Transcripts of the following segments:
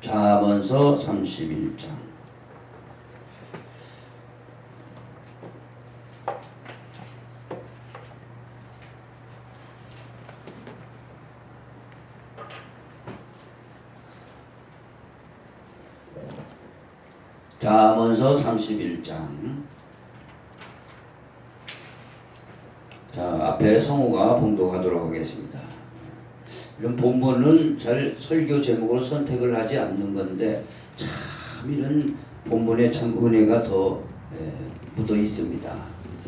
잠언서 31장. 잠언서 31장. 자, 앞에 성우가 봉독하도록 하겠습니다. 이런 본문은 잘 설교 제목으로 선택을 하지 않는 건데 참 이런 본문에 참 은혜가 더 묻어 있습니다.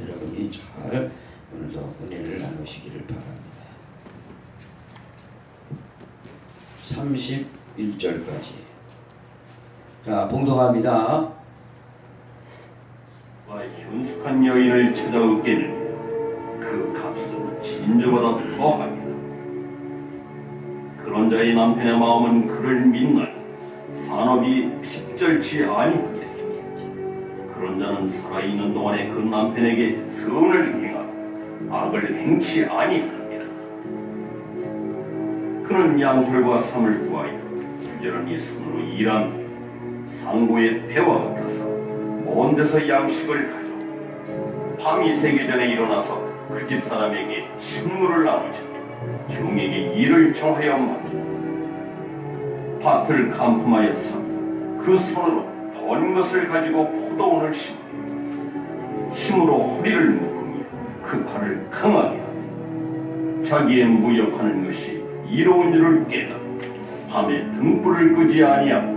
여러분이 잘 오늘도 은혜를 나누시기를 바랍니다. 31절까지. 자, 봉독합니다. 현숙한 여인을 찾아 얻겠느냐 그 값은 진주보다 더하니라. 그런 자의 남편의 마음은 그를 믿나니 산업이 핍절치 아니하겠으니 그런 자는 살아있는 동안에 그 남편에게 선을 행하고 악을 행치 아니하느니라. 그는 양털과 삼을 구하여 부지런히 손으로 일하며 상고의 배와 같아서 먼 데서 양식을 가져오고 밤이 새기 전에 일어나서 그 집 사람에게 식물을 나누주며 종에게 일을 정하여 맡기고 밭을 간품하여 사고 그 손으로 번 것을 가지고 포도원을 심으며 힘으로 허리를 묶으며 그 팔을 강하게 하며 자기의 무역하는 것이 이로운 줄을 깨닫고 밤에 등불을 끄지 아니하고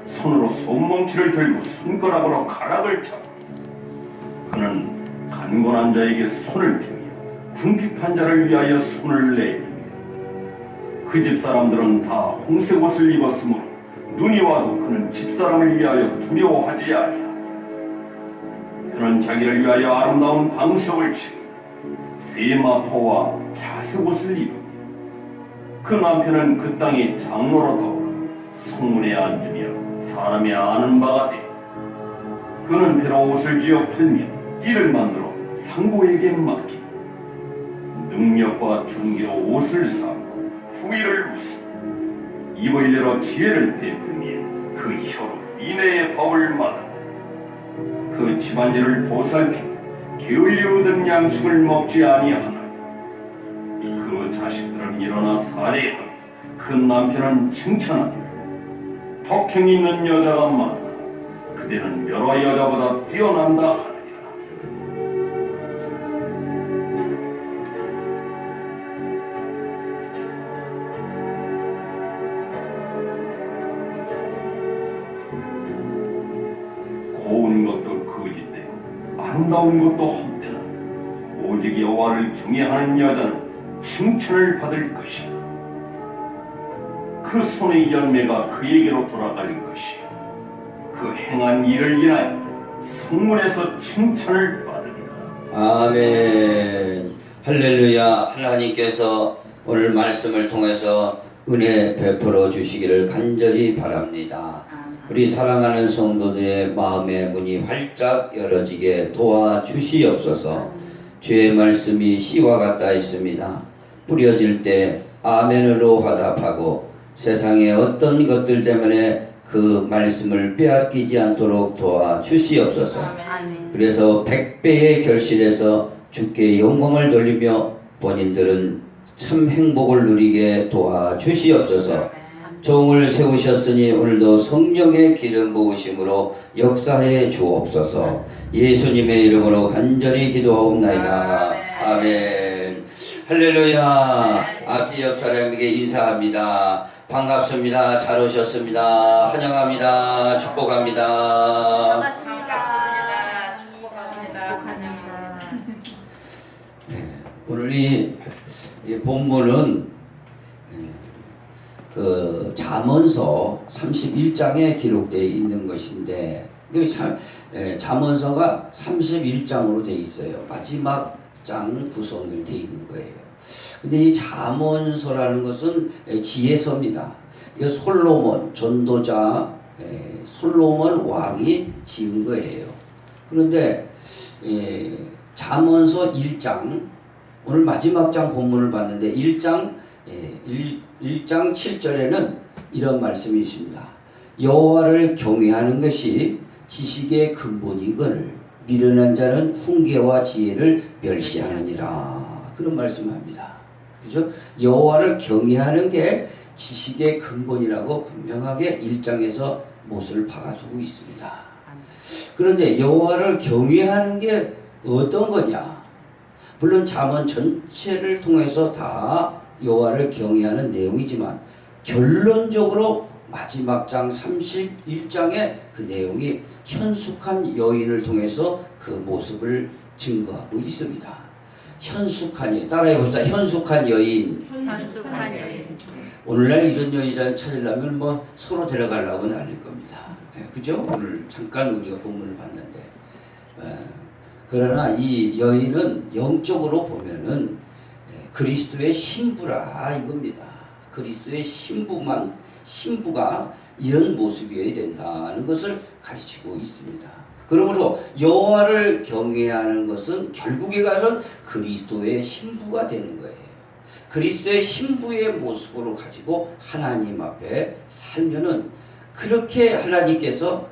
손으로 손뭉치를 들고 손가락으로 가락을 잡고 그는 간곤한 자에게 손을 들며 궁핍한 자를 위하여 손을 내밀며 그 집 사람들은 다 홍색 옷을 입었으므로 눈이 와도 그는 집사람을 위하여 두려워하지 아니하며 그는 자기를 위하여 아름다운 방석을 치고 세마포와 자색 옷을 입으며 그 남편은 그 땅의 장로로 더불어 성문에 앉으며 사람이 아는 바가 되고 그는 배로 옷을 지어 팔며 띠를 만들어 상고에게 맡기고 능력과 존귀로 옷을 쌓고 후의를 웃으며 입을 열어 지혜를 베풀며 그 혀로 인애의 법을 말하고 그 집안일을 보살피고 게을리 얻은 양식을 먹지 아니하나 그 자식들은 일어나 살해하며 그 남편은 칭찬하며 덕행 있는 여자가 많아 그대는 여러 여자보다 뛰어난다 하느니라. 고운 것도 거짓되고 아름다운 것도 헛되나 오직 여호와를 경외하는 여자는 칭찬을 받을 것이다. 그 손의 열매가 그에게로 돌아갈 것이 그 행한 일을 인하여 성문에서 칭찬을 받으리라. 아멘. 할렐루야. 하나님께서 오늘 말씀을 통해서 은혜 베풀어 주시기를 간절히 바랍니다. 우리 사랑하는 성도들의 마음의 문이 활짝 열어지게 도와주시옵소서. 주의 말씀이 씨와 같다 했습니다. 뿌려질 때 아멘으로 화답하고 세상의 어떤 것들 때문에 그 말씀을 빼앗기지 않도록 도와주시옵소서. 그래서 100배의 결실에서 주께 영광을 돌리며 본인들은 참 행복을 누리게 도와주시옵소서. 종을 세우셨으니 오늘도 성령의 기름 부으심으로 역사해 주옵소서. 예수님의 이름으로 간절히 기도하옵나이다. 아멘. 할렐루야. 앞뒤 옆 사람에게 인사합니다. 반갑습니다. 잘 오셨습니다. 환영합니다. 축복합니다. 반갑습니다. 축복합니다. 오늘 이 본문은 그 잠언서 31장에 기록되어 있는 것인데 잠언서가 31장으로 되어 있어요. 마지막 장 구성이 되어 있는 거예요. 근데 이 잠언서라는 것은 지혜서입니다. 이거 솔로몬 전도자 솔로몬 왕이 지은 거예요. 그런데 잠언서 1장 오늘 마지막 장 본문을 봤는데 1장 7절에는 이런 말씀이 있습니다. 여호와를 경외하는 것이 지식의 근본이거늘 미련한 자는 훈계와 지혜를 멸시하느니라. 그런 말씀을 합니다. 그죠? 여호와를 경외하는 게 지식의 근본이라고 분명하게 1장에서 못을 박아두고 있습니다. 그런데 여호와를 경외하는 게 어떤 거냐? 물론 잠언 전체를 통해서 다 여호와를 경외하는 내용이지만 결론적으로 마지막 장 31장의 그 내용이 현숙한 여인을 통해서 그 모습을 증거하고 있습니다. 현숙한 여인, 따라해봅시다. 현숙한 여인. 현숙한 여인. 오늘날 이런 여인을 찾으려면 뭐 서로 데려가려고 난릴 겁니다. 그죠? 오늘 잠깐 우리가 본문을 봤는데, 그러나 이 여인은 영적으로 보면은 그리스도의 신부라 이겁니다. 그리스도의 신부가 이런 모습이어야 된다는 것을 가르치고 있습니다. 그러므로 여호와를 경외하는 것은 결국에 가서는 그리스도의 신부가 되는 거예요. 그리스도의 신부의 모습으로 가지고 하나님 앞에 살면은 그렇게 하나님께서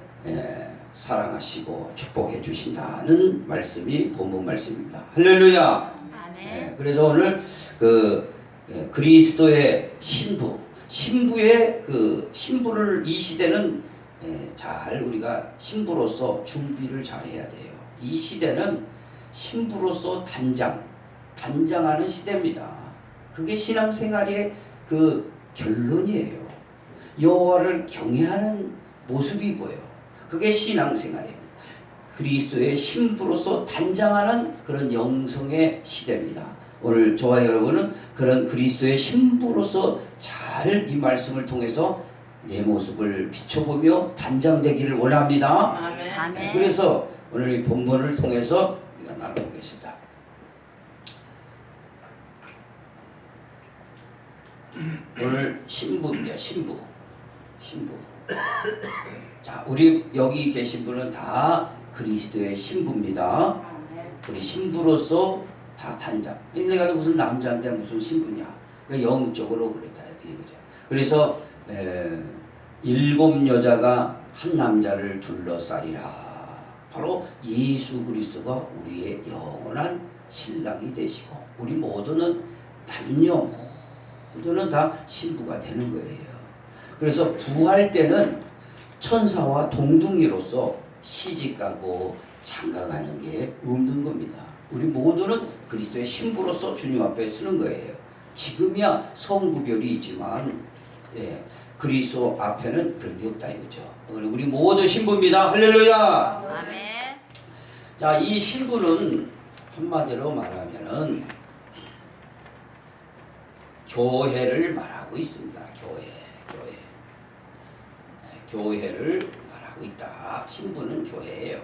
사랑하시고 축복해 주신다는 말씀이 본문 말씀입니다. 할렐루야. 아멘. 그래서 오늘 그리스도의 신부의 그 신부를 이 시대는 잘 우리가 신부로서 준비를 잘 해야 돼요. 이 시대는 신부로서 단장하는 시대입니다. 그게 신앙생활의 그 결론이에요. 여호와를 경외하는 모습이고요. 그게 신앙생활이에요. 그리스도의 신부로서 단장하는 그런 영성의 시대입니다. 오늘 저와 여러분은 그런 그리스도의 신부로서 잘 이 말씀을 통해서 내 모습을 비춰보며 단장되기를 원합니다. 아멘. 그래서 오늘 이 본문을 통해서 우리가 나눠보겠습니다. 오늘 신부입니다. 신부. 자, 우리 여기 계신 분은 다 그리스도의 신부입니다. 우리 신부로서 다 단장. 내가 무슨 남자인데 무슨 신부냐? 그러니까 영적으로 그랬다 이거죠. 그래서 7 여자가 한 남자를 둘러싸리라. 바로 예수 그리스도가 우리의 영원한 신랑이 되시고 우리 모두는 남녀 모두는 다 신부가 되는 거예요. 그래서 부활 때는 천사와 동둥이로서 시집가고 장가가는 게 없는 겁니다. 우리 모두는 그리스도의 신부로서 주님 앞에 서는 거예요. 지금이야 성구별이 있지만 그리스도 앞에는 그런 게 없다 이거죠. 우리 모두 신부입니다. 할렐루야. 아멘. 자, 이 신부는 한마디로 말하면은 교회를 말하고 있습니다. 교회를 말하고 있다. 신부는 교회예요.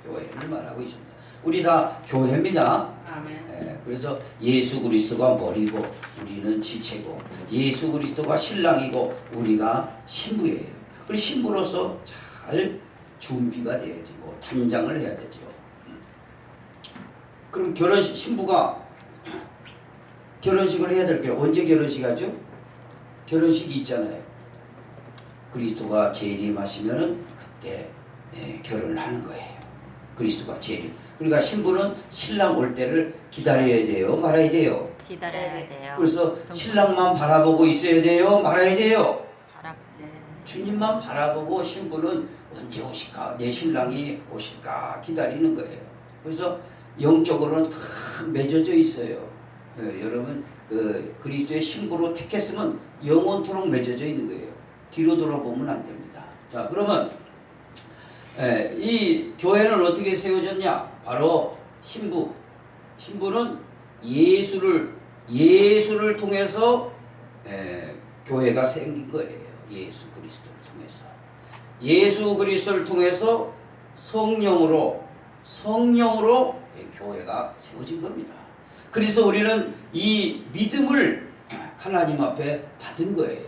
교회를 말하고 있습니다. 우리 다 교회입니다. 아멘. 그래서 예수 그리스도가 머리고 우리는 지체고 예수 그리스도가 신랑이고 우리가 신부예요. 그리고 신부로서 잘 준비가 돼야 되고 단장을 해야 되죠. 그럼 신부가 결혼식을 해야 될 게 언제 결혼식 하죠? 결혼식이 있잖아요. 그리스도가 재림하시면은 그때 결혼을 하는 거예요. 그리스도가 재림. 그러니까 신부는 신랑 올 때를 기다려야 돼요, 말아야 돼요. 기다려야 돼요. 그래서 신랑만 바라보고 있어야 돼요, 말아야 돼요. 네. 주님만 바라보고 신부는 언제 오실까, 내 신랑이 오실까 기다리는 거예요. 그래서 영적으로는 다 맺어져 있어요. 여러분 그리스도의 신부로 택했으면 영원토록 맺어져 있는 거예요. 뒤로 돌아보면 안 됩니다. 자, 그러면 이 교회는 어떻게 세워졌냐? 바로 신부는 예수를 통해서 교회가 생긴 거예요. 예수 그리스도를 통해서. 예수 그리스도를 통해서 성령으로 교회가 세워진 겁니다. 그래서 우리는 이 믿음을 하나님 앞에 받은 거예요.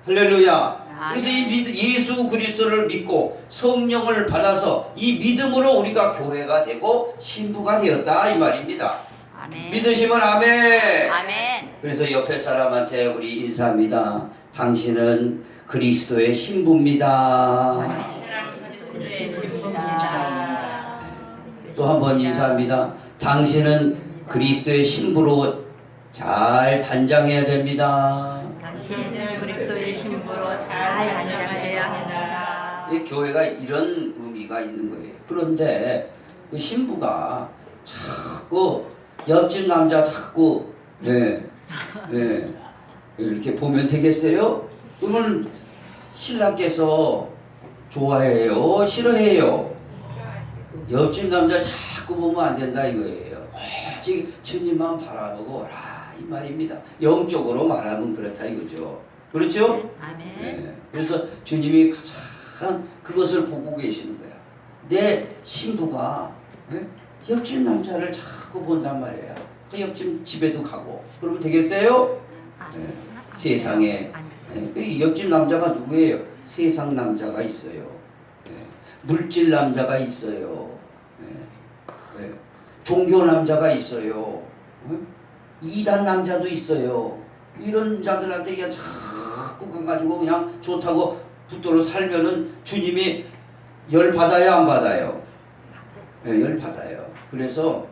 할렐루야. 그래서 이 예수 그리스도를 믿고 성령을 받아서 이 믿음으로 우리가 교회가 되고 신부가 되었다 이 말입니다. 아멘. 믿으시면 아멘. 아멘. 그래서 옆에 사람한테 우리 인사합니다. 당신은 그리스도의 신부입니다. 당신은 그리스도의 신부입니다. 또 한 번 인사합니다. 당신은 그리스도의 신부로 잘 단장해야 됩니다. 당신은 그리스도의 신부로 잘 단장되어야 합니다. 이 교회가 이런 의미가 있는 거예요. 그런데 그 신부가 자꾸 옆집 남자 자꾸 이렇게 보면 되겠어요? 그러면 신랑께서 좋아해요? 싫어해요? 옆집 남자 자꾸 보면 안 된다 이거예요. 오직 주님만 바라보고 오라 이 말입니다. 영적으로 말하면 그렇다 이거죠. 그렇죠? 아멘. 그래서 주님이 가장 그것을 보고 계시는 거야. 내 신부가 옆집 남자를 자꾸 본단 말이에요. 그 옆집 집에도 가고 그러면 되겠어요? 세상에 그 옆집 남자가 누구예요? 세상 남자가 있어요. 물질 남자가 있어요. 종교 남자가 있어요. 이단 남자도 있어요. 이런 자들한테 그냥 자꾸 가가지고 그냥 좋다고 붙들어 살면은 주님이 열 받아요, 안 받아요? 열 받아요. 그래서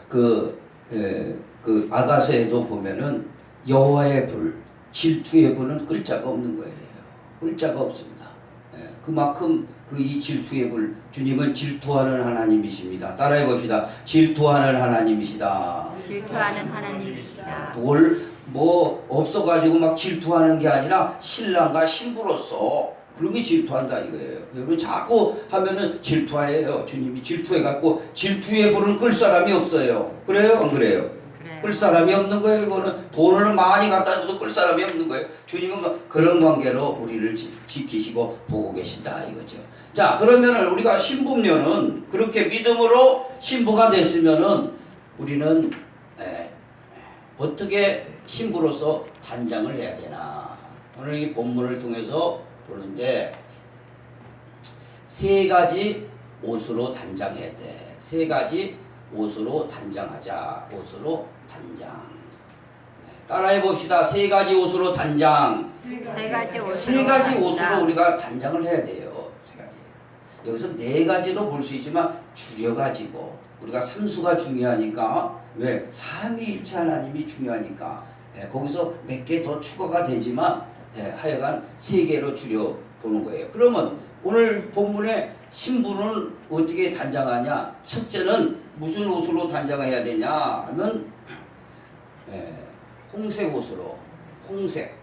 그 아가서에도 보면은 여호와의 불, 질투의 불은 끌 자가 없는 거예요. 끌 자가 없습니다. 그만큼 그 이 질투의 불, 주님은 질투하는 하나님이십니다. 따라해 봅시다. 질투하는 하나님이시다. 질투하는 하나님이시다. 뭘 뭐 없어가지고 막 질투하는 게 아니라 신랑과 신부로서 그런 게 질투한다 이거예요. 여러분 자꾸 하면은 질투해요. 주님이 질투해갖고 질투의 불을 끌 사람이 없어요. 그래요? 안 그래요? 그래요. 끌 사람이 없는 거예요. 이거는 돈을 많이 갖다 줘도 끌 사람이 없는 거예요. 주님은 그런 관계로 우리를 지키시고 보고 계신다 이거죠. 자, 그러면은 우리가 신부면은 그렇게 믿음으로 신부가 됐으면은 우리는 어떻게 신부로서 단장을 해야 되나? 오늘 이 본문을 통해서 보는데 세 가지 옷으로 단장해야 돼. 세 가지 옷으로 단장하자. 옷으로 단장. 따라해 봅시다. 세 가지 옷으로 단장. 세 가지 옷으로 세 가지 옷으로 단장. 우리가 단장을 해야 돼요. 세 가지. 여기서 네 가지로 볼 수 있지만 줄여가지고 우리가 삼수가 중요하니까 왜? 삼위일체 하나님이 중요하니까 거기서 몇 개 더 추가가 되지만 하여간 세 개로 줄여 보는 거예요. 그러면 오늘 본문에 신부는 어떻게 단장하냐? 첫째는 무슨 옷으로 단장해야 되냐 하면 홍색 옷으로 홍색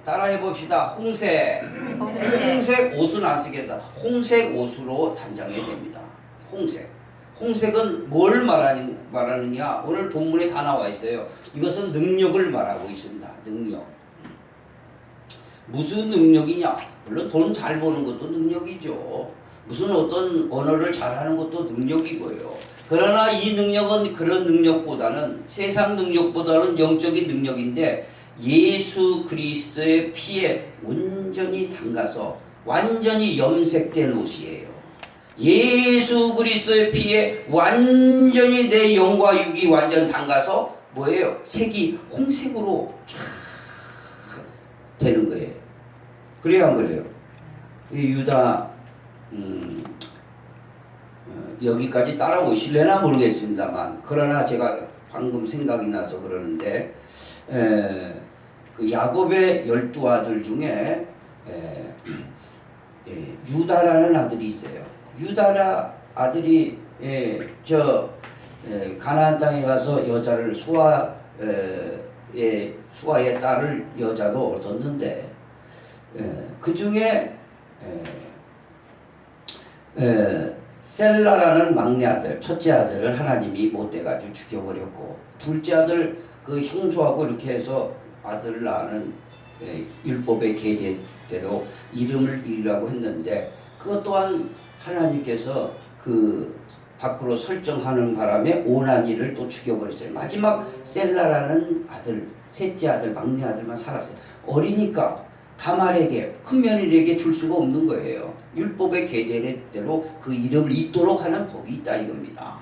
따라해 봅시다. 홍색 옷은 안 쓰겠다. 홍색 옷으로 단장해야 됩니다. 홍색은 뭘 말하느냐? 오늘 본문에 다 나와 있어요. 이것은 능력을 말하고 있습니다. 능력. 무슨 능력이냐? 물론 돈 잘 버는 것도 능력이죠. 무슨 어떤 언어를 잘하는 것도 능력이고요. 그러나 이 능력은 그런 능력보다는 세상 능력보다는 영적인 능력인데 예수 그리스도의 피에 온전히 담가서 완전히 염색된 옷이에요. 예수 그리스도의 피에 완전히 내 영과 육이 완전 담가서 뭐예요? 색이 홍색으로 쫙 되는 거예요. 그래요, 안 그래요? 이 유다 여기까지 따라오실래나 모르겠습니다만 그러나 제가 방금 생각이 나서 그러는데 그 야곱의 12아들 중에 유다라는 아들이 있어요. 유다라 아들이 가나안 땅에 가서 여자를 수아의 딸을 여자로 얻었는데 그 중에 셀라라는 막내 아들, 첫째 아들을 하나님이 못돼가지고 죽여버렸고 둘째 아들 그 형수하고 이렇게 해서 아들을 낳는 율법의 계례대로 이름을 이으라고 했는데 그것 또한 하나님께서 그 밖으로 설정하는 바람에 오나니를 또 죽여버렸어요. 마지막 셀라라는 아들, 셋째 아들, 막내 아들만 살았어요. 어리니까 다말에게 큰 며느리에게 줄 수가 없는 거예요. 율법의 계례대로 그 이름을 잇도록 하는 법이 있다 이겁니다.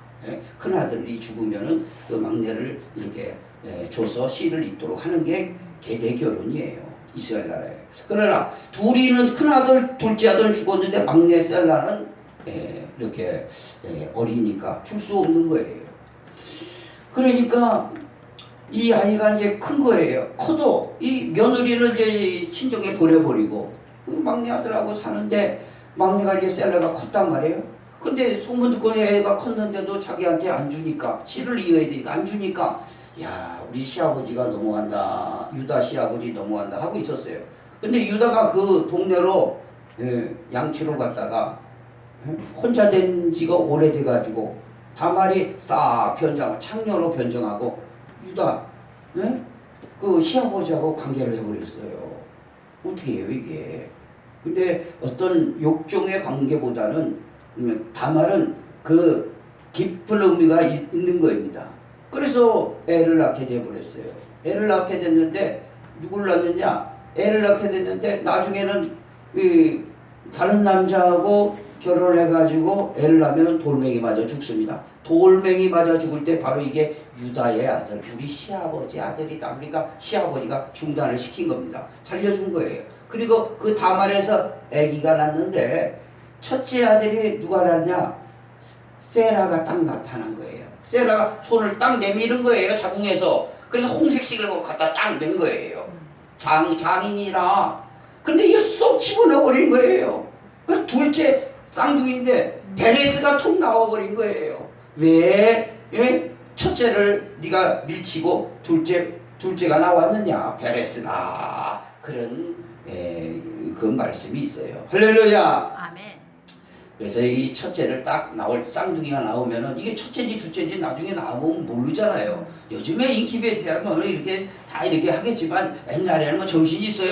큰 아들이 죽으면은 그 막내를 이렇게 줘서 씨를 잇도록 하는 게 계대 결혼이에요. 이스라엘 나라에. 그러나 둘이는 큰아들 둘째 아들은 죽었는데 막내 셀라는 이렇게 어리니까 줄 수 없는 거예요. 그러니까 이 아이가 이제 큰 거예요. 커도 이 며느리는 이제 친정에 보내버리고 그 막내 아들하고 사는데 막내가 이제 셀라가 컸단 말이에요. 근데 소문 듣고 애가 컸는데도 자기한테 안 주니까 씨를 이어야 되니까 안 주니까 야 우리 시아버지가 넘어간다, 유다 시아버지 넘어간다 하고 있었어요. 근데 유다가 그 동네로 양치로 갔다가 혼자 된 지가 오래돼 가지고 다말이 싹 변장, 창녀로 변정하고 유다 그 시아버지하고 관계를 해버렸어요. 어떻게 해요 이게? 근데 어떤 욕종의 관계보다는 다말은 그 깊은 의미가 있는 겁니다. 그래서 애를 낳게 돼버렸어요. 애를 낳게 됐는데 누굴 낳느냐? 애를 낳게 됐는데 나중에는 다른 남자하고 결혼해가지고 애를 낳으면 돌멩이 맞아 죽습니다. 돌멩이 맞아 죽을 때 바로 이게 유다의 아들, 우리 시아버지 아들이다. 그러니까 시아버지가 중단을 시킨 겁니다. 살려준 거예요. 그리고 그 다말에서 아기가 낳는데 첫째 아들이 누가 낳냐? 세라가 딱 나타난 거예요. 세라가 손을 딱 내미는 거예요. 자궁에서. 그래서 홍색식을 갖다 딱 낸 거예요. 장인이라. 근데 이게 쏙 집어넣어버린 거예요. 그 둘째 쌍둥이인데 베레스가 툭 나와버린 거예요. 왜? 첫째를 네가 밀치고 둘째가 나왔느냐? 베레스가. 그런 그 말씀이 있어요. 할렐루야. 아멘. 그래서 이 첫째를 딱 나올 쌍둥이가 나오면은 이게 첫째인지 둘째인지 나중에 나오면 모르잖아요. 요즘에 인기배에 대한 뭐 이렇게 다 이렇게 하겠지만 옛날에는 뭐 정신이 있어요.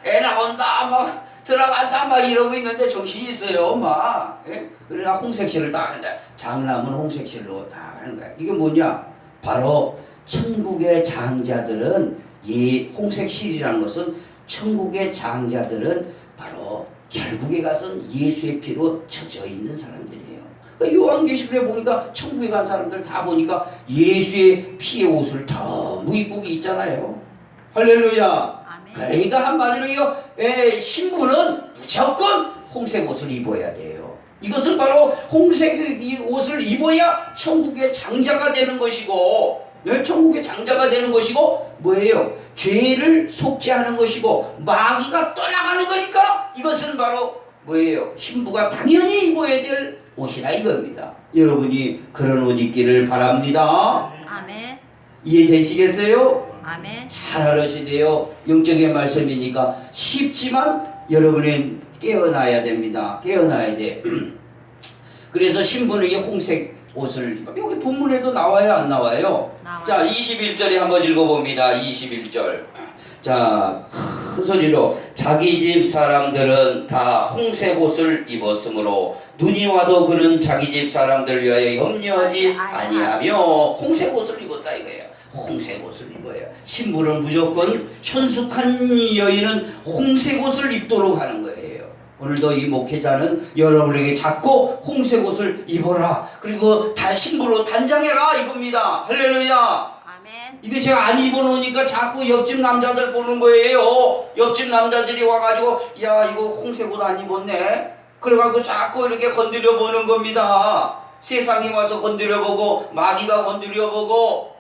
애 나온다 막 들어간다 막 이러고 있는데 정신이 있어요. 막 그러나 홍색실을 딱 하는데 장남은 홍색실로 딱 하는 거야. 이게 뭐냐? 바로 천국의 장자들은 이 홍색실이라는 것은 천국의 장자들은 바로 결국에 가서는 예수의 피로 젖어 있는 사람들이에요. 그러니까 요한계시록에 보니까 천국에 간 사람들 다 보니까 예수의 피의 옷을 덤 입고 있잖아요. 할렐루야. 아멘. 그러니까 한마디로 신부는 무조건 홍색 옷을 입어야 돼요. 이것은 바로 홍색 이 옷을 입어야 천국의 장자가 되는 것이고, 천국의 장자가 되는 것이고 뭐예요? 죄를 속죄하는 것이고 마귀가 떠나가는 거니까 이것은 바로 뭐예요? 신부가 당연히 입어야 될 옷이라 이겁니다. 여러분이 그런 옷 입기를 바랍니다. 아멘. 이해되시겠어요? 아멘. 잘 하시되요. 영적인 말씀이니까 쉽지만 여러분은 깨어나야 됩니다. 깨어나야 돼. 그래서 신부는 이 홍색 옷을 여기 본문에도 나와요 안 나와요? 나와요. 자 21절에 한번 읽어봅니다. 21절. 자 큰 소리로 자기 집 사람들은 다 홍색 옷을 입었으므로 눈이 와도 그는 자기 집 사람들 위하여 염려하지 아니하며 홍색 옷을 입었다 이거예요. 홍색 옷을 입어요. 신부는 무조건 현숙한 여인은 홍색 옷을 입도록 하는 거예요. 오늘도 이 목회자는 여러분에게 자꾸 홍색 옷을 입어라. 그리고 다 신부로 단장해라 이겁니다. 할렐루야. 아멘. 이게 제가 안 입어놓으니까 자꾸 옆집 남자들 보는 거예요. 옆집 남자들이 와가지고 야 이거 홍색 옷 안 입었네. 그래가지고 자꾸 이렇게 건드려 보는 겁니다. 세상이 와서 건드려 보고 마귀가 건드려 보고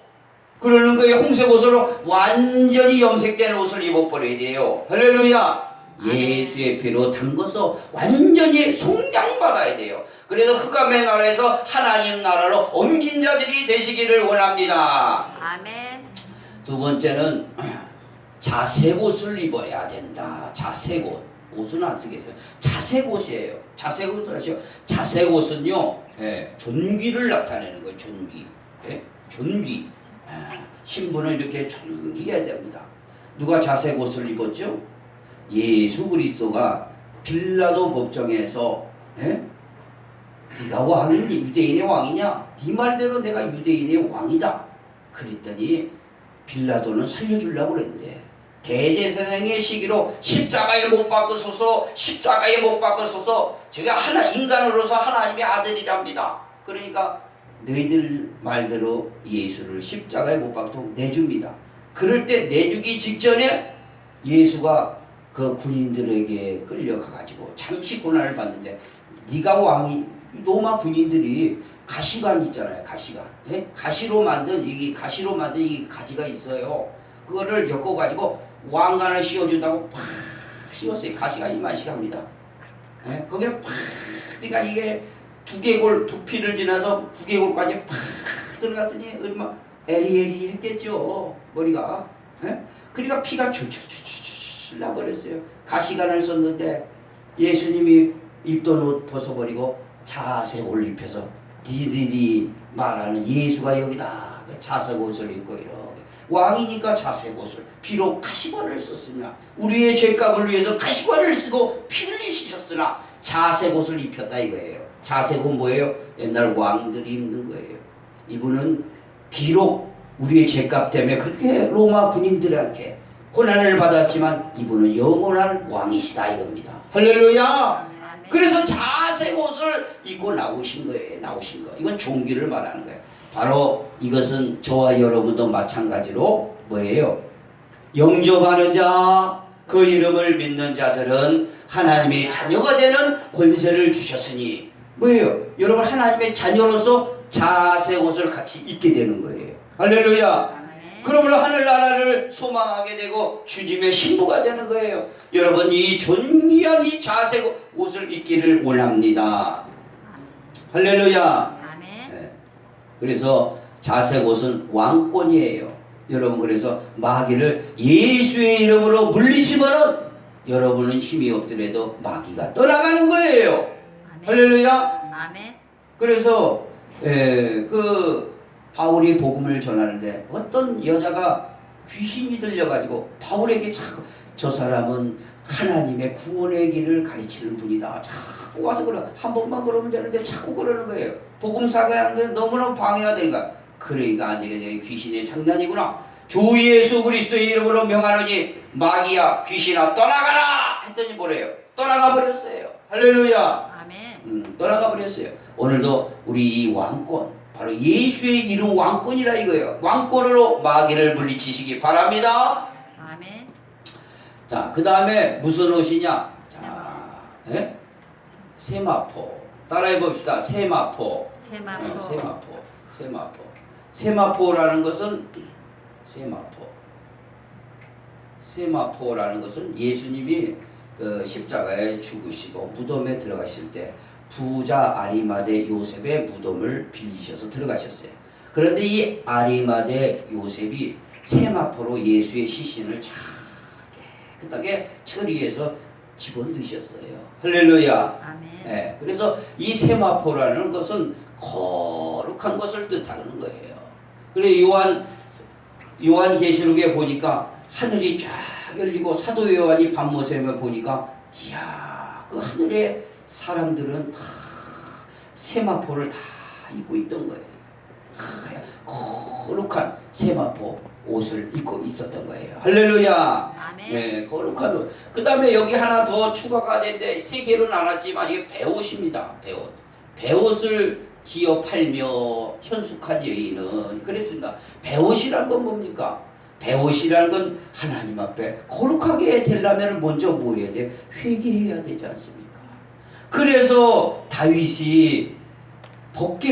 그러는 거예요. 홍색 옷으로 완전히 염색된 옷을 입어버려야 돼요. 할렐루야. 예수의 피로 담궈서 완전히 속량받아야 돼요. 그래서 흑암의 나라에서 하나님 나라로 옮긴 자들이 되시기를 원합니다. 아멘. 두 번째는 자색 옷을 입어야 된다. 자색 옷. 옷은 안 쓰겠어요. 자색 옷이에요. 자색 옷을 하시오. 자색 옷은요, 존귀를 나타내는 거예요. 존귀. 존귀. 신부는 이렇게 존귀해야 됩니다. 누가 자색 옷을 입었죠? 예수 그리스도가 빌라도 법정에서 네가 왕이니 유대인의 왕이냐? 네 말대로 내가 유대인의 왕이다. 그랬더니 빌라도는 살려주려고 그랬는데 대제사장의 시기로 십자가에 못 박으소서 십자가에 못 박으소서 제가 인간으로서 하나님의 아들이랍니다. 그러니까 너희들 말대로 예수를 십자가에 못 박고 내줍니다. 그럴 때 내주기 직전에 예수가 그 군인들에게 끌려가가지고 잠시 고난을 받는데 네가 왕이 로마 군인들이 가시관 있잖아요. 가시관. 예? 가시로 만든 이 가지가 있어요. 그거를 엮어가지고 왕관을 씌워준다고 팍 씌웠어요. 가시가 이만씩 합니다. 예? 거기에 팍 그러니까 이게 두피를 지나서 두개골까지 팍 들어갔으니 얼마 에리에리 했겠죠. 머리가. 예? 그러니까 피가 줄줄줄줄 나버렸어요. 가시관을 썼는데 예수님이 입던 옷 벗어버리고 자색 옷을 입혀서 니들이 말하는 예수가 여기다 자색 옷을 입고 이렇게 왕이니까 자색 옷을 비록 가시관을 썼으나 우리의 죄값을 위해서 가시관을 쓰고 피를 흘리셨으나 자색 옷을 입혔다 이거예요. 자색 옷 뭐예요? 옛날 왕들이 입는 거예요. 이분은 비록 우리의 죄값 때문에 그렇게 로마 군인들한테 고난을 받았지만 이분은 영원한 왕이시다 이겁니다. 할렐루야. 그래서 자색 옷을 입고 나오신 거예요. 나오신 거. 이건 종기를 말하는 거예요. 바로 이것은 저와 여러분도 마찬가지로 뭐예요? 영접하는 자, 그 이름을 믿는 자들은 하나님의 자녀가 되는 권세를 주셨으니 뭐예요? 여러분 하나님의 자녀로서 자색 옷을 같이 입게 되는 거예요. 할렐루야. 그러므로 하늘나라를 소망하게 되고 주님의 신부가 되는 거예요. 여러분 이 존귀한 이 자색 옷을 입기를 원합니다. 할렐루야. 네. 그래서 자색 옷은 왕권이에요. 여러분 그래서 마귀를 예수의 이름으로 물리치면은 여러분은 힘이 없더라도 마귀가 떠나가는 거예요. 할렐루야. 아멘. 그래서 그 바울이 복음을 전하는데 어떤 여자가 귀신이 들려가지고 바울에게 자꾸 저 사람은 하나님의 구원의 길을 가르치는 분이다. 자꾸 와서 한 번만 그러면 되는데 자꾸 그러는 거예요. 복음 사가하는데 너무나 방해가 되는 거야. 그러니까 안 되게 귀신의 장난이구나. 주 예수 그리스도의 이름으로 명하노니 마귀야 귀신아 떠나가라 했더니 뭐래요? 떠나가 버렸어요. 할렐루야. 아멘. 떠나가 버렸어요. 오늘도 우리 이 왕권 바로 예수의 이름 왕권이라 이거예요. 왕권으로 마귀를 물리치시기 바랍니다. 아멘. 자, 그 다음에 무슨 옷이냐? 자, 예? 세마포. 따라해 봅시다. 세마포. 세마포. 세마포. 세마포. 세마포라는 것은 세마포라는 것은 예수님이 그 십자가에 죽으시고 무덤에 들어가실 때 부자 아리마대 요셉의 무덤을 빌리셔서 들어가셨어요. 그런데 이 아리마대 요셉이 세마포로 예수의 시신을 잘 깨끗하게 처리해서 집어넣으셨어요. 할렐루야. 아멘. 네, 그래서 이 세마포라는 것은 거룩한 것을 뜻하는 거예요. 그래서 요한계시록에 보니까 하늘이 쫙 열리고 사도 요한이 밤모샘에 보니까 이야 그 하늘에 사람들은 다 세마포를 다 입고 있던 거예요. 거룩한 세마포 옷을 입고 있었던 거예요. 할렐루야. 아멘. 네, 거룩한 옷. 그 다음에 여기 하나 더 추가가 되는데 세 개로 나눴지만 이게 배옷입니다. 배옷. 배옷을 지어 팔며 현숙한 여인은 그랬습니다. 배옷이란 건 뭡니까? 배옷이라는 건 하나님 앞에 거룩하게 되려면 먼저 뭐 해야 돼? 회개해야 되지 않습니까? 그래서 다윗이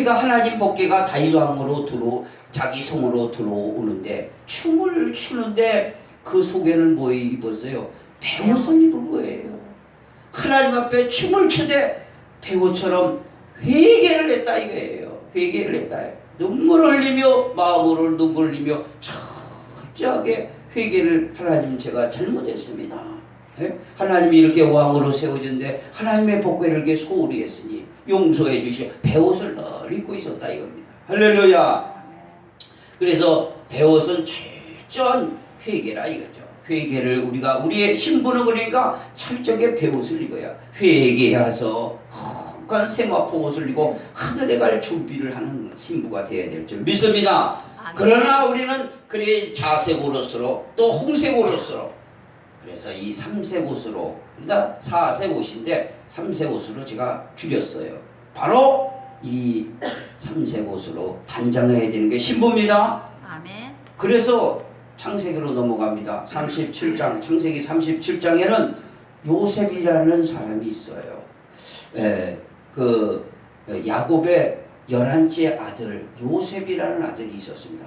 하나님 법궤가 다윗 왕으로 자기 성으로 들어오는데 춤을 추는데 그 속에는 뭐 입었어요? 배옷을 입은 거예요. 하나님 앞에 춤을 추되 배옷처럼 회개를 했다 이거예요. 회개를 했다. 눈물을 흘리며 마음으로 눈물을 흘리며 철저하게 회개를 하나님 제가 잘못했습니다. 예? 하나님이 이렇게 왕으로 세워졌는데 하나님의 복궤를 이렇게 소홀히 했으니 용서해 주시오. 배옷을 늘 입고 있었다 이겁니다. 할렐루야. 그래서 배옷은 철저한 회개라 이거죠. 회개를 우리의 신부는 그러니까 철저하게 배옷을 입어야 회개해서 거룩한 세마포 옷을 입고 하늘에 갈 준비를 하는 신부가 되어야 될 줄 믿습니다. 그러나 우리는 그의 자색 옷으로 또 홍색 옷으로 그래서 이 삼색 옷으로 그러니까 사색 옷인데 삼색 옷으로 제가 줄였어요. 바로 이 삼색 옷으로 단장해야 되는 게 신부입니다. 아멘. 그래서 창세기로 넘어갑니다. 37장, 창세기 37장에는 요셉이라는 사람이 있어요. 야곱의 11째 아들 요셉이라는 아들이 있었습니다.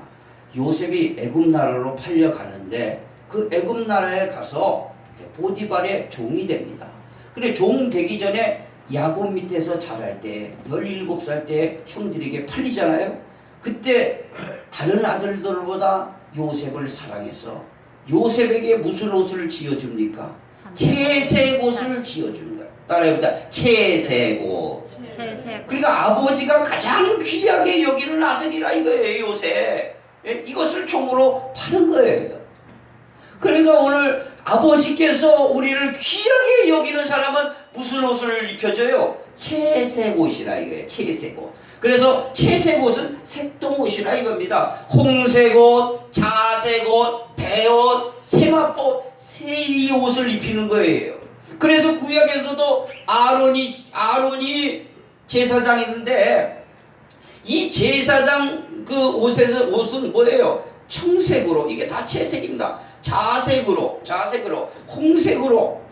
요셉이 애굽 나라로 팔려가는데 그 애굽 나라에 가서 보디발의 종이 됩니다. 근데 종 되기 전에 야곱 밑에서 자랄 때 17살 때 형들에게 팔리잖아요. 그때 다른 아들들보다 요셉을 사랑해서 요셉에게 무슨 옷을 지어줍니까? 채색 옷을 지어주는 거예요. 따라해보자. 채색 옷. 채색. 그러니까 아버지가 가장 귀하게 여기는 아들이라 이거예요. 요셉. 이것을 종으로 파는 거예요. 그러니까 오늘 아버지께서 우리를 귀하게 여기는 사람은 무슨 옷을 입혀줘요? 채색 옷이라 이거예요. 채색 옷. 그래서 채색 옷은 색동 옷이라 이겁니다. 홍색 옷, 자색 옷, 배옷, 세마포 이 옷을 입히는 거예요. 그래서 구약에서도 아론이 제사장이는데 이 제사장 그 옷은 뭐예요? 청색으로 이게 다 채색입니다. 자색으로,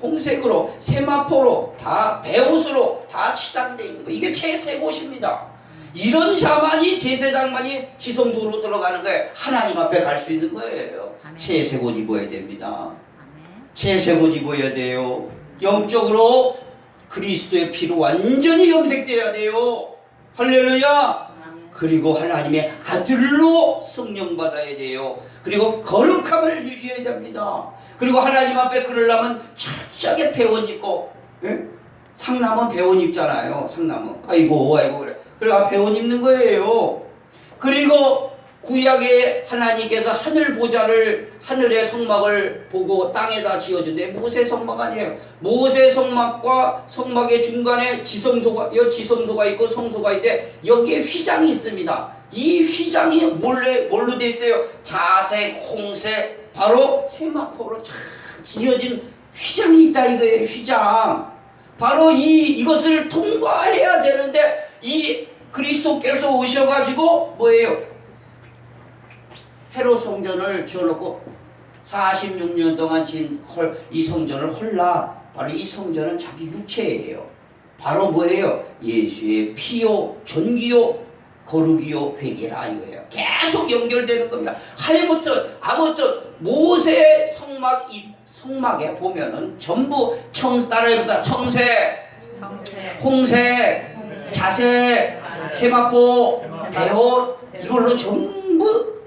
홍색으로, 세마포로 다 배옷으로 다 치장되어 있는 거. 이게 채색 옷입니다. 이런 자만이 제사장만이 지성소로 들어가는 거예요. 하나님 앞에 갈 수 있는 거예요. 아멘. 채색 옷 입어야 됩니다. 아멘. 채색 옷 입어야 돼요. 영적으로 그리스도의 피로 완전히 염색되어야 돼요. 할렐루야. 그리고 하나님의 아들로 성령 받아야 돼요. 그리고 거룩함을 유지해야 됩니다. 그리고 하나님 앞에 그러려면 철저하게 배원 입고, 예? 상남은 배원 입잖아요. 상남은 아이고 그래. 그래가 배원 입는 거예요. 그리고 구약에 하나님께서 하늘의 성막을 보고 땅에다 지어준대. 모세 성막 아니에요. 모세 성막과 성막의 중간에 지성소가 있고 성소가 있는데 여기에 휘장이 있습니다. 이 휘장이 뭘로 돼 있어요? 자색, 홍색, 바로 세마포로 쫙 지어진 휘장이 있다 이거예요. 휘장. 바로 이것을 통과해야 되는데 이 그리스도께서 오셔가지고 뭐예요? 헤롯 성전을 지어놓고 46년 동안 이 성전을 헐라. 바로 이 성전은 자기 육체예요. 바로 뭐예요? 예수의 피요, 존귀요, 거룩이요, 회개라 이거예요. 계속 연결되는 겁니다. 아무튼 모세 성막에 보면은 전부 따라해보자. 청색, 홍색, 자색, 세마포, 배옷 이걸로 전부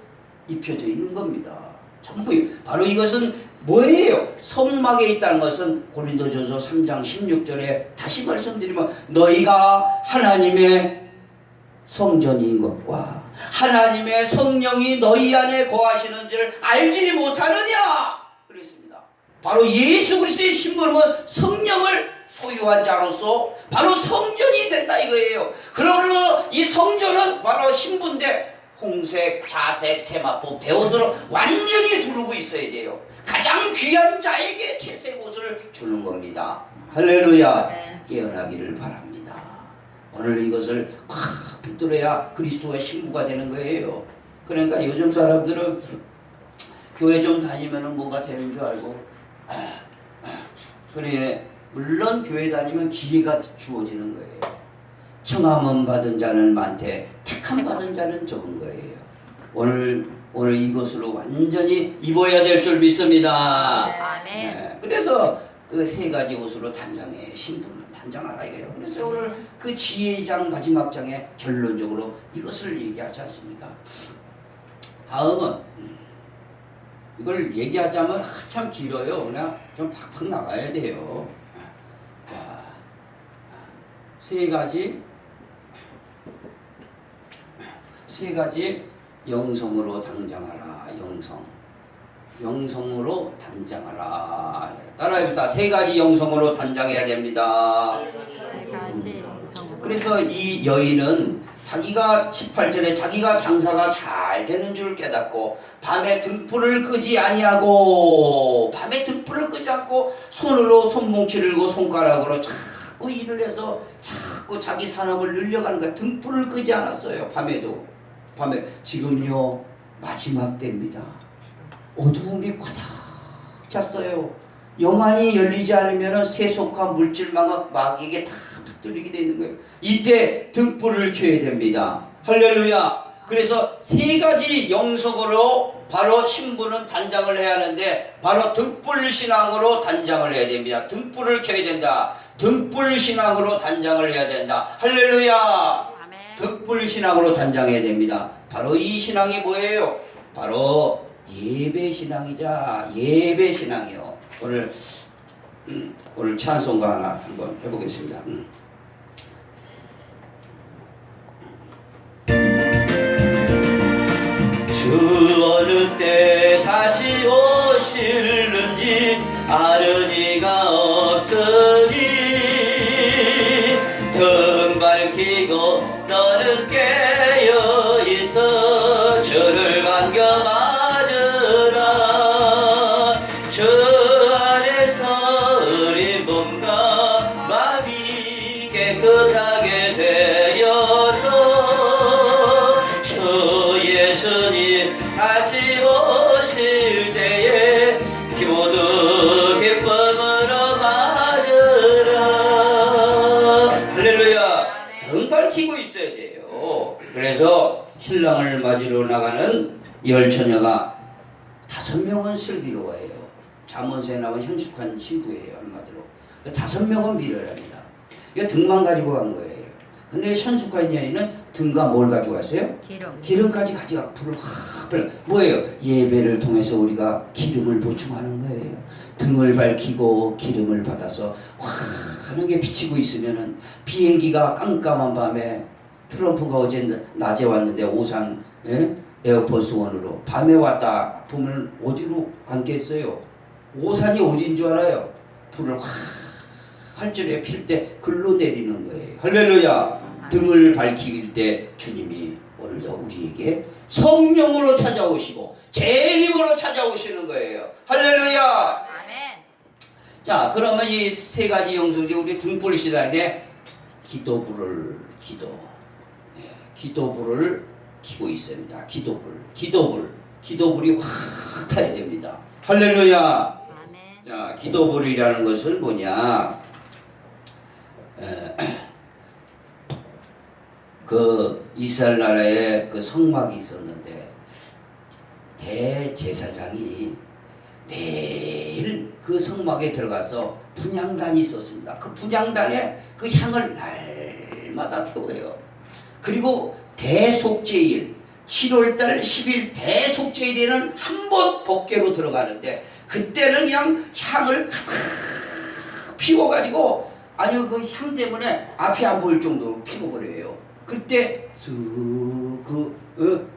입혀져 있는 겁니다. 전부. 바로 이것은 뭐예요? 성막에 있다는 것은 고린도전서 3장 16절에 다시 말씀드리면 너희가 하나님의 성전인 것과 하나님의 성령이 너희 안에 거하시는 줄 알지 못하느냐 그랬습니다. 바로 예수 그리스도의 신부는 성령을 소유한 자로서 바로 성전이 된다 이거예요. 그러므로 이 성전은 바로 신부인데 홍색, 자색, 세마포, 배옷으로 완전히 두르고 있어야 돼요. 가장 귀한 자에게 채색 옷을 주는 겁니다. 할렐루야. 네. 깨어나기를 바랍니다. 오늘 이것을 확 붙들어야 그리스도의 신부가 되는 거예요. 그러니까 요즘 사람들은 교회 좀 다니면 뭐가 되는 줄 알고 그래 물론 교회 다니면 기회가 주어지는 거예요. 청함은 받은 자는 많되 택함 받은 자는 적은 거예요. 오늘 이것으로 완전히 입어야 될 줄 믿습니다. 아멘. 네, 그래서 그 세 가지 옷으로 단장해. 신부는 단장하라 이거예요. 그래서 오늘 그 지혜장 마지막 장에 결론적으로 이것을 얘기하지 않습니까? 다음은 이걸 얘기하자면 한참 길어요. 그냥 좀 팍팍 나가야 돼요. 세 가지 영성으로 단장하라. 영성으로 단장하라. 따라해보자. 세 가지 영성으로 단장해야 됩니다. 세 가지 영성으로. 그래서 이 여인은 자기가 18절에 자기가 장사가 잘 되는 줄 깨닫고 밤에 등불을 끄지 않고 손으로 손뭉치를 고 손가락으로 자꾸 일을 해서 자꾸 자꾸 자기 산업을 늘려가는 거야. 등불을 끄지 않았어요. 밤에도. 밤에 지금요 마지막 때입니다. 어두움이 꽉 찼어요. 영안이 열리지 않으면 세속화 물질망과 마귀에게 다 붙들리게 되는 거예요. 이때 등불을 켜야 됩니다. 할렐루야. 그래서 세 가지 영속으로 바로 신부는 단장을 해야 하는데 바로 등불 신앙으로 단장을 해야 됩니다. 등불을 켜야 된다. 등불 신앙으로 단장을 해야 된다. 할렐루야. 아멘. 등불 신앙으로 단장해야 됩니다. 바로 이 신앙이 뭐예요? 바로 예배 신앙이자 예배 신앙이요. 오늘 찬송가 하나 한번 해보겠습니다. 주 어느 때 다시 오실는지 아는 이가 없으니 등 밝히고 너는 깨어 있어 주를 반겨 맞으라. 주 안에서 우리 몸과 마음이 깨끗하게 되어서 주 예수님 다시 오실 때에 모두 기쁨으로 맞으라. 할렐루야. 등 밝히고 있어야 돼요. 그래서 신랑을 맞으러 나가는 열처녀가 5명은 슬기로워해요. 잠언서에 나온 현숙한 친구예요. 한마디로 5명은 미련합니다. 이거 등만 가지고 간 거예요. 근데 현숙한 여인은 등과 뭘 가지고 왔어요? 기름까지 가져가 불을 확 불. 뭐예요? 예배를 통해서 우리가 기름을 보충하는 거예요. 등을 밝히고 기름을 받아서 환하게 비치고 있으면은 비행기가 깜깜한 밤에 트럼프가 어제 낮에 왔는데 오산 에어포스 원으로 밤에 왔다 보면 어디로 앉겠어요? 오산이 어딘 줄 알아요? 불을 확 활절에 필 때 글로 내리는 거예요. 할렐루야. 등을 밝힐 때 주님이 오늘도 우리에게 성령으로 찾아오시고 재림으로 찾아오시는 거예요. 할렐루야. 아멘. 자, 그러면 이 세 가지 영성이 우리 등불 시간에 기도불을 기도불을 켜고 있습니다. 기도불이 확 타야 됩니다. 할렐루야. 아멘. 자, 기도불이라는 것은 뭐냐? 그 이스라엘 나라에 그 성막이 있었는데 대제사장이 매일 그 성막에 들어가서 분향단이 있었습니다. 그 분향단에 그 향을 날마다 태워요. 그리고 대속제일 7월달 10일 대속제일에는 한 번 법궤로 들어가는데 그때는 그냥 향을 피워가지고 아니 그 향 때문에 앞이 안 보일 정도로 피워버려요. 그때 그